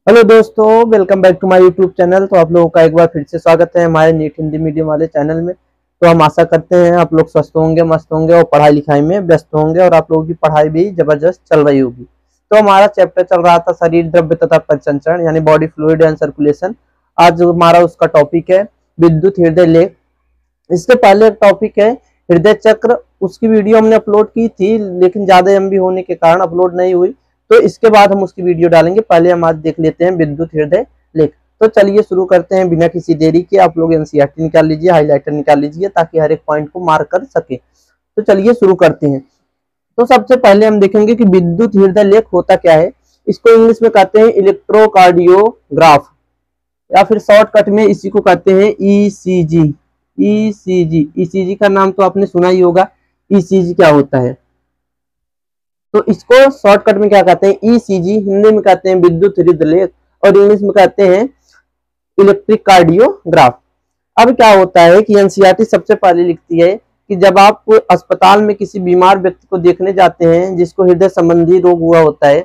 Hello दोस्तों, welcome back to my YouTube channel. तो आप लोगों का एक बार फिर से स्वागत है हमारे नीट हिंदी मीडियम वाले चैनल में। तो हम आशा करते हैं आप लोग स्वस्थ होंगे, मस्त होंगे और पढ़ाई लिखाई में व्यस्त होंगे और आप लोगों की पढ़ाई भी जबरदस्त चल रही होगी। तो हमारा चैप्टर चल रहा था शरीर द्रव्य तथा परिसंचरण यानी बॉडी फ्लूइड एंड सर्कुलेशन। आज हमारा उसका टॉपिक है विद्युत हृदय लेख। इसके पहले एक टॉपिक है हृदय चक्र। उसकी वीडियो हमने अपलोड की थी लेकिन ज्यादा एमबी होने के कारण अपलोड नहीं हुई, तो इसके बाद हम उसकी वीडियो डालेंगे। पहले हम आज देख लेते हैं विद्युत हृदय लेख। तो चलिए शुरू करते हैं बिना किसी देरी के। आप लोग एनसीईआरटी निकाल लीजिए, हाईलाइटर निकाल लीजिए ताकि हर एक पॉइंट को मार्क कर सके। तो चलिए शुरू करते हैं। तो सबसे पहले हम देखेंगे कि विद्युत हृदय लेख होता क्या है। इसको इंग्लिश में कहते हैं इलेक्ट्रोकार्डियोग्राफ या फिर शॉर्टकट में इसी को कहते हैं ईसीजी। ईसीजी का नाम तो आपने सुना ही होगा। ईसीजी क्या होता है, तो इसको शॉर्टकट में क्या कहते हैं, ईसीजी। हिंदी में कहते हैं विद्युत हृदय लेख और इंग्लिश में कहते हैं इलेक्ट्रिक कार्डियोग्राफ। अब क्या होता है कि एनसीईआरटी सबसे पहले लिखती है कि जब आप अस्पताल में किसी बीमार व्यक्ति को देखने जाते हैं जिसको हृदय संबंधी रोग हुआ होता है,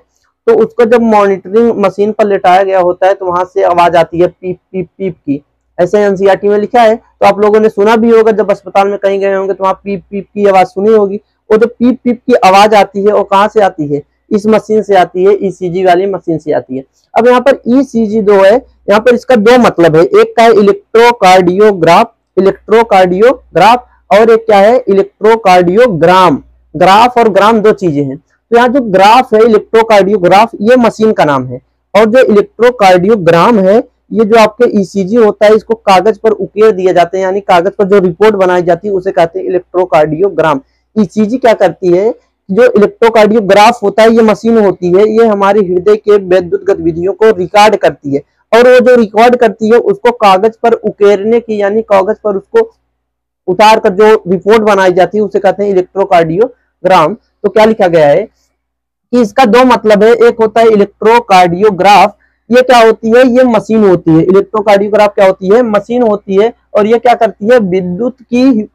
तो उसको जब मॉनिटरिंग मशीन पर लेटाया गया होता है तो वहां से आवाज आती है पीप पीप पीप की। ऐसे एनसीईआरटी में लिखा है। तो आप लोगों ने सुना भी होगा, जब अस्पताल में कहीं गए होंगे तो वहां पीप पीप की आवाज सुनी होगी। वो जो पीप पीप की आवाज आती है वो कहाँ से आती है, इस मशीन से आती है, ईसीजी वाली मशीन से आती है। अब यहाँ पर ईसीजी दो है, यहाँ पर इसका दो मतलब है। एक का है इलेक्ट्रोकार्डियोग्राफ और एक क्या है इलेक्ट्रोकार्डियोग्राम। ग्राफ और ग्राम दो चीजें हैं। तो यहाँ जो ग्राफ है इलेक्ट्रोकार्डियोग्राफ ये मशीन का नाम है, और जो इलेक्ट्रोकार्डियोग्राम है ये जो आपके ईसीजी होता है इसको कागज पर उकेर दिए जाते हैं, यानी कागज पर जो रिपोर्ट बनाई जाती है उसे कहते हैं इलेक्ट्रोकार्डियोग्राम। ईसीजी क्या करती है, जो इलेक्ट्रोकार्डियोग्राफ होता है ये मशीन होती है, ये हमारे हृदय के वैद्युत गतिविधियों को रिकॉर्ड करती है, और वो जो रिकॉर्ड करती है उसको कागज पर उकेरने की यानी कागज पर उसको उतार कर जो रिपोर्ट बनाई जाती है उसे कहते हैं इलेक्ट्रोकार्डियोग्राम। तो क्या लिखा गया है कि इसका दो मतलब है। एक होता है इलेक्ट्रोकार्डियोग्राफ, ये क्या होती है, ये मशीन होती है। इलेक्ट्रोकार्डियोग्राफ क्या होती है, मशीन होती है, और ये क्या करती है विद्युत की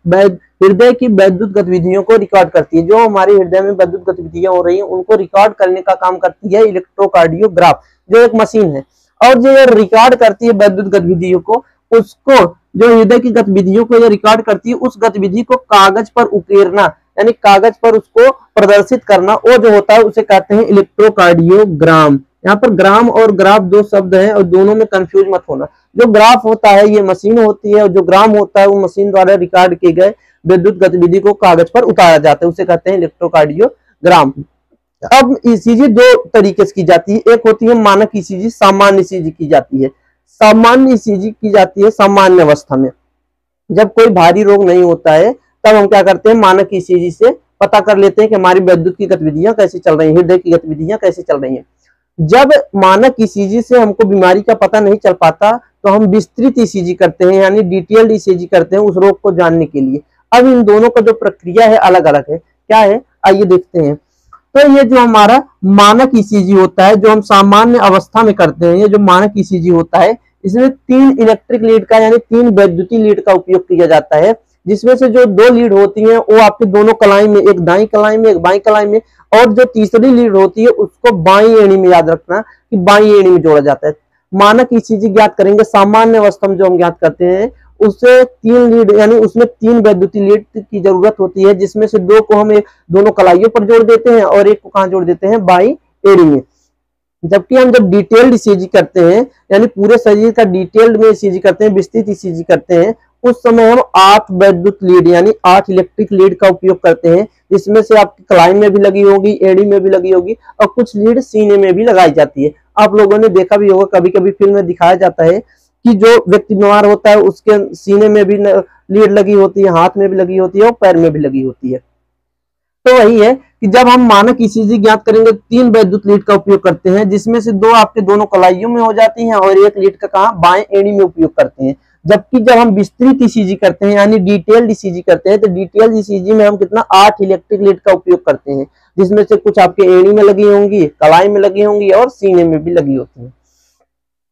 हृदय की वैद्युत गतिविधियों को रिकॉर्ड करती है। जो हमारे हृदय में वैद्युत गतिविधियां हो रही हैं उनको रिकॉर्ड करने का काम करती है इलेक्ट्रोकार्डियोग्राफ, जो एक मशीन है। और जो रिकॉर्ड करती है वैद्युत गतिविधियों को, उसको जो हृदय की गतिविधियों को ये रिकॉर्ड करती है, उस गतिविधि को कागज पर उकेरना यानी कागज पर उसको प्रदर्शित करना, वो जो होता है उसे कहते हैं इलेक्ट्रोकार्डियोग्राम। यहाँ पर ग्राम और ग्राफ दो शब्द हैं और दोनों में कंफ्यूज मत होना। जो ग्राफ होता है ये मशीन होती है और जो ग्राम होता है वो मशीन द्वारा रिकॉर्ड किए गए विद्युत गतिविधि को कागज पर उतारा जाता है, उसे कहते हैं इलेक्ट्रोकार्डियोग्राम। अब ईसीजी दो तरीके से की जाती है। एक होती है मानक ईसीजी, सामान्य ईसीजी की जाती है। सामान्य ईसीजी की जाती है सामान्य अवस्था में, जब कोई भारी रोग नहीं होता है तब हम क्या करते हैं मानक ईसीजी से पता कर लेते हैं कि हमारी वैद्युत की गतिविधियां कैसी चल रही हैं, हृदय की गतिविधियां कैसी चल रही हैं। जब मानक ईसीजी से हमको बीमारी का पता नहीं चल पाता तो हम विस्तृत ईसीजी करते हैं यानी डिटेल्ड ईसीजी करते हैं उस रोग को जानने के लिए। अब इन दोनों का जो प्रक्रिया है अलग अलग है। क्या है आइए देखते हैं। तो ये जो हमारा मानक ईसीजी होता है जो हम सामान्य अवस्था में करते हैं, ये जो मानक ईसीजी होता है इसमें 3 इलेक्ट्रिक लीड का यानी 3 वैद्युतीय लीड का उपयोग किया जाता है, जिसमें से जो 2 लीड होती हैं वो आपके दोनों कलाई में, एक दाई कलाई में एक बाई कलाई में, और जो तीसरी लीड होती है उसको बाई एड़ी में, याद रखना कि बाई एड़ी में जोड़ा जाता है। मानक ईसीजी ज्ञात करेंगे सामान्य अवस्था में जो हम ज्ञात करते हैं उससे 3 लीड यानी उसमें 3 वैद्युतीय लीड की जरूरत होती है, जिसमें से 2 को हम दोनों कलाइयों पर जोड़ देते हैं और एक को कहां जोड़ देते हैं, बाई एड़ी में। जबकि हम जब डिटेल्ड ईसीजी करते हैं यानी पूरे शरीर का डिटेल्ड में ईसीजी करते हैं, विस्तृत ईसीजी करते हैं, उस समय हम 8 वैद्युत लीड यानी 8 इलेक्ट्रिक लीड का उपयोग करते हैं, जिसमें से आपकी कलाई में भी लगी होगी, एड़ी में भी लगी होगी और कुछ लीड सीने में भी लगाई जाती है। आप लोगों ने देखा भी होगा, कभी कभी फिल्म में दिखाया जाता है कि जो व्यक्ति बीमार होता है उसके सीने में भी लीड लगी होती है, हाथ में भी लगी होती है और पैर में भी लगी होती है। तो वही है कि जब हम मानक ईसीजी ज्ञात करेंगे 3 वैद्युत लीड का उपयोग करते हैं, जिसमें से 2 आपके दोनों कलाइयों में हो जाती हैं और एक लीड का कहां, बाएं एड़ी में उपयोग करते हैं। जबकि जब हम विस्तृत ईसीजी करते हैं यानी डिटेल्ड ईसीजी करते हैं तो डिटेल्ड ईसीजी में हम कितना 8 इलेक्ट्रिक लीड का उपयोग करते हैं, जिसमें से कुछ आपके एड़ी में लगी होंगी, कलाई में लगी होंगी और सीने में भी लगी होती है।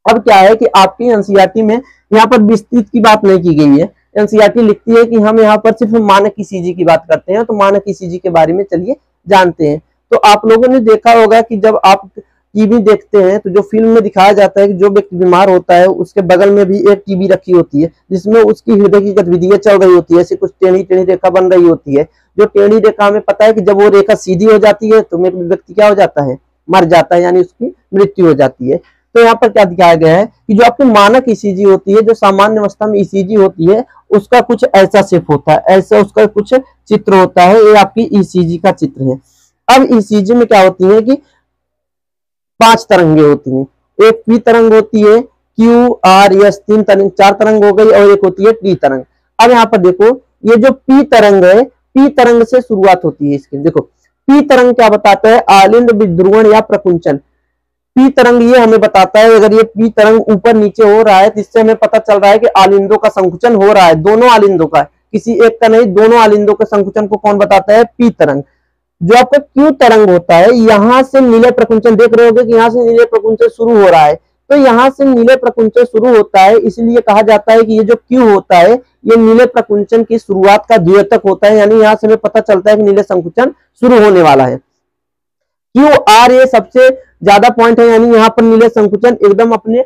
अब क्या है कि आपकी एनसीईआरटी में यहाँ पर विस्तृत की बात नहीं की गई है। एनसीईआरटी लिखती है कि हम यहाँ पर सिर्फ मानक ईसीजी की बात करते हैं। तो मानक ईसीजी के बारे में चलिए जानते हैं। तो आप लोगों ने देखा होगा कि जब आप टीवी देखते हैं तो जो फिल्म में दिखाया जाता है कि जो व्यक्ति बीमार होता है उसके बगल में भी एक टीवी रखी होती है जिसमें उसकी हृदय की गतिविधियां चल रही होती है, ऐसी कुछ टेढ़ी टेढ़ी रेखा बन रही होती है। जो टेढ़ी रेखा में पता है कि जब वो रेखा सीधी हो जाती है तो व्यक्ति क्या हो जाता है, मर जाता है, यानी उसकी मृत्यु हो जाती है। तो यहाँ पर क्या दिखाया गया है कि जो आपकी मानक ईसीजी होती है, जो सामान्य अवस्था में ईसीजी होती है, उसका कुछ ऐसा शेप होता है, ऐसा उसका कुछ चित्र होता है। ये आपकी ईसीजी का चित्र है। अब ईसीजी में क्या होती है कि 5 तरंगे होती हैं। एक पी तरंग होती है, क्यू आर एस 3 तरंग, 4 तरंग हो गई, और एक होती है टी तरंग। अब यहाँ पर देखो, ये जो पी तरंग है, पी तरंग से शुरुआत होती है इसकी। देखो पी तरंग क्या बताता है, आलिंद विध्रुवण या प्रकुंचन। पी तरंग ये हमें बताता है, अगर ये पी तरंग ऊपर नीचे हो रहा है तो इससे हमें पता चल रहा है कि आलिंदों का संकुचन हो रहा है, दोनों आलिंदों का, किसी एक का नहीं, दोनों आलिंदों के संकुचन को कौन बताता है, पी तरंग। जो आपका क्यू तरंग होता है, यहां से नीले प्रकुंचन देख रहे होगे कि यहां से नीले प्रकुंचन शुरू हो रहा है, तो यहां से नीले प्रकुंचन शुरू होता है, इसलिए कहा जाता है कि ये जो क्यू होता है ये नीले प्रकुंचन की शुरुआत का द्योतक होता है, यानी यहां से हमें पता चलता है कि नीले संकुचन शुरू होने वाला है। क्यू आर ये सबसे ज्यादा पॉइंट है, यानी यहाँ पर नीले संकुचन एकदम अपने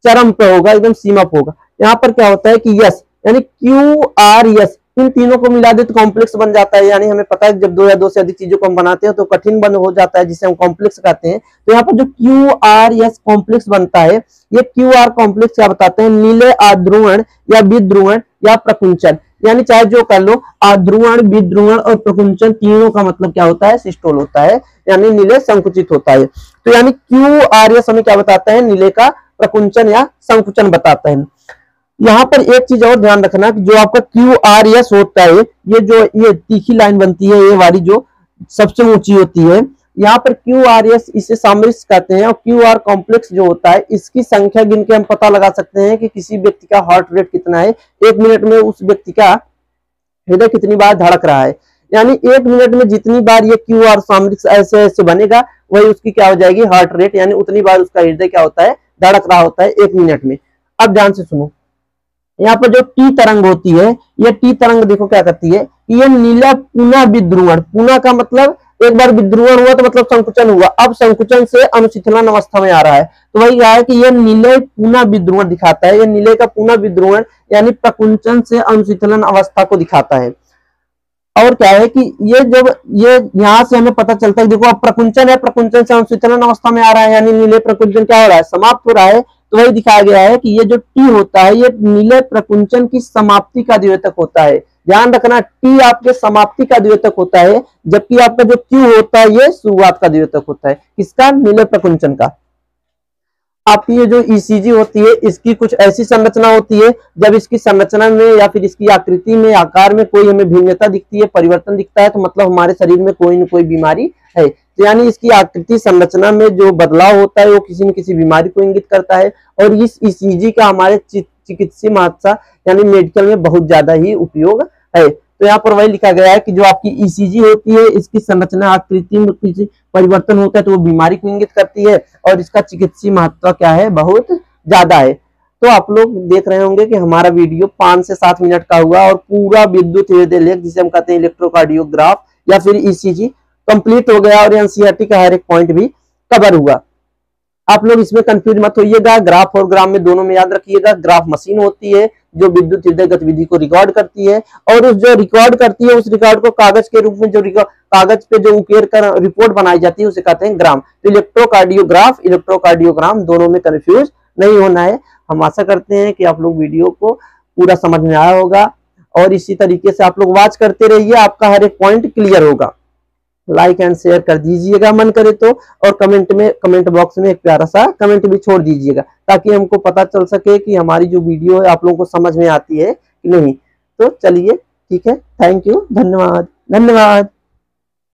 चरम पे होगा, एकदम सीमा पे होगा। यहाँ पर क्या होता है कि यस, यानी क्यू आर यस, इन तीनों को मिला दे तो कॉम्प्लेक्स बन जाता है। यानी हमें पता है जब 2 या 2 से अधिक चीजों को हम बनाते हैं तो कठिन बन हो जाता है, जिसे हम कॉम्प्लेक्स कहते हैं। तो यहाँ पर जो क्यू आर यस कॉम्प्लेक्स बनता है, ये क्यू आर कॉम्प्लेक्स क्या बताते हैं, नीले आध्रुवण या विध्रुवण या प्रकुंचन, यानी चाहे जो कर लो, आध्रुवण, विध्रुवण और प्रकुंचन तीनों का मतलब क्या होता है, सिस्टोल होता है, यानी नीले संकुचित होता है। तो यानी क्यू आर एस हमें क्या बताता है, नीले का प्रकुंचन या संकुचन बताता है। यहाँ पर एक चीज और ध्यान रखना कि जो आपका क्यू आर एस होता है, ये जो ये तीखी लाइन बनती है, ये वाली जो सबसे ऊंची होती है, यहाँ पर क्यू आर एस इसे सामरिक कहते हैं। और क्यू आर कॉम्प्लेक्स जो होता है, इसकी संख्या गिन के हम पता लगा सकते हैं कि किसी व्यक्ति का हार्ट रेट कितना है, 1 मिनट में उस व्यक्ति का हृदय कितनी बार धड़क रहा है। यानी 1 मिनट में जितनी बार ये क्यू आर सामरिक ऐसे ऐसे बनेगा, वही उसकी क्या हो जाएगी, हार्ट रेट, यानी उतनी बार उसका हृदय क्या होता है, धड़क रहा होता है 1 मिनट में। अब ध्यान से सुनो, यहाँ पर जो टी तरंग होती है, ये टी तरंग देखो क्या करती है, ये नीला पुनः विध्रुवण, पुनः का मतलब एक बार विध्रुवण हुआ तो मतलब संकुचन हुआ, अब संकुचन से अनुशीतलन अवस्था में आ रहा है, तो वही कहा है कि ये नीले पुनः विध्रुवण दिखाता है। ये नीले का पुनः विध्रुवण यानी प्रकुंचन से अनुशीतलन अवस्था को दिखाता है। और क्या है कि ये जब ये यहाँ से हमें पता चलता है, देखो अब प्रकुंचन है, प्रकुंचन से अनुशीतलन अवस्था में आ रहा है, यानी नीले प्रकुंचन क्या हो रहा है, समाप्त हो रहा है। तो वही दिखाया गया है कि ये जो टी होता है, ये नीले प्रकुंचन की समाप्ति का द्योतक होता है। ध्यान रखना, टी आपके समाप्ति का द्योतक होता है, जबकि आपका जो क्यू होता है ये शुरुआत का द्योतक होता है। किसका, नीले प्रकुंचन का। आपकी ये जो ईसीजी होती है, इसकी कुछ ऐसी संरचना होती है, जब इसकी संरचना में या फिर इसकी आकृति में, आकार में कोई हमें भिन्नता दिखती है, परिवर्तन दिखता है, तो मतलब हमारे शरीर में कोई न कोई बीमारी है। तो यानी इसकी आकृति संरचना में जो बदलाव होता है वो किसी न किसी बीमारी को इंगित करता है। और इस ईसीजी का हमारे चिकित्सीय महत्व यानी मेडिकल में बहुत ज्यादा ही उपयोग है। तो यहाँ पर वही लिखा गया है कि जो आपकी ईसीजी होती है, इसकी संरचना आकृति में किसी परिवर्तन होता है तो वो बीमारी को इंगित करती है, और इसका चिकित्सीय महत्व क्या है, बहुत ज्यादा है। तो आप लोग देख रहे होंगे कि हमारा वीडियो 5 से 7 मिनट का हुआ और पूरा विद्युत हृदय लेख, जिसे हम कहते हैं इलेक्ट्रोकार्डियोग्राफ या फिर ईसीजी, कंप्लीट हो गया और एनसीईआरटी का हर एक पॉइंट भी कवर हुआ। आप लोग इसमें कंफ्यूज मत होइएगा, ग्राफ और ग्राम में दोनों में याद रखिएगा। ग्राफ मशीन होती है जो विद्युत हृदय गतिविधि को रिकॉर्ड करती है, और उस जो रिकॉर्ड करती है उस रिकॉर्ड को कागज के रूप में, जो कागज पे जो उकेर कर रिपोर्ट बनाई जाती है उसे कहते हैं ग्राम। तो इलेक्ट्रोकार्डियोग्राफ, इलेक्ट्रोकार्डियोग्राम दोनों में कंफ्यूज नहीं होना है। हम आशा करते हैं कि आप लोग वीडियो को पूरा समझ में आया होगा, और इसी तरीके से आप लोग वॉच करते रहिए, आपका हर एक पॉइंट क्लियर होगा। लाइक एंड शेयर कर दीजिएगा मन करे तो, और कमेंट बॉक्स में एक प्यारा सा कमेंट भी छोड़ दीजिएगा, ताकि हमको पता चल सके कि हमारी जो वीडियो है आप लोगों को समझ में आती है कि नहीं। तो चलिए ठीक है, थैंक यू, धन्यवाद।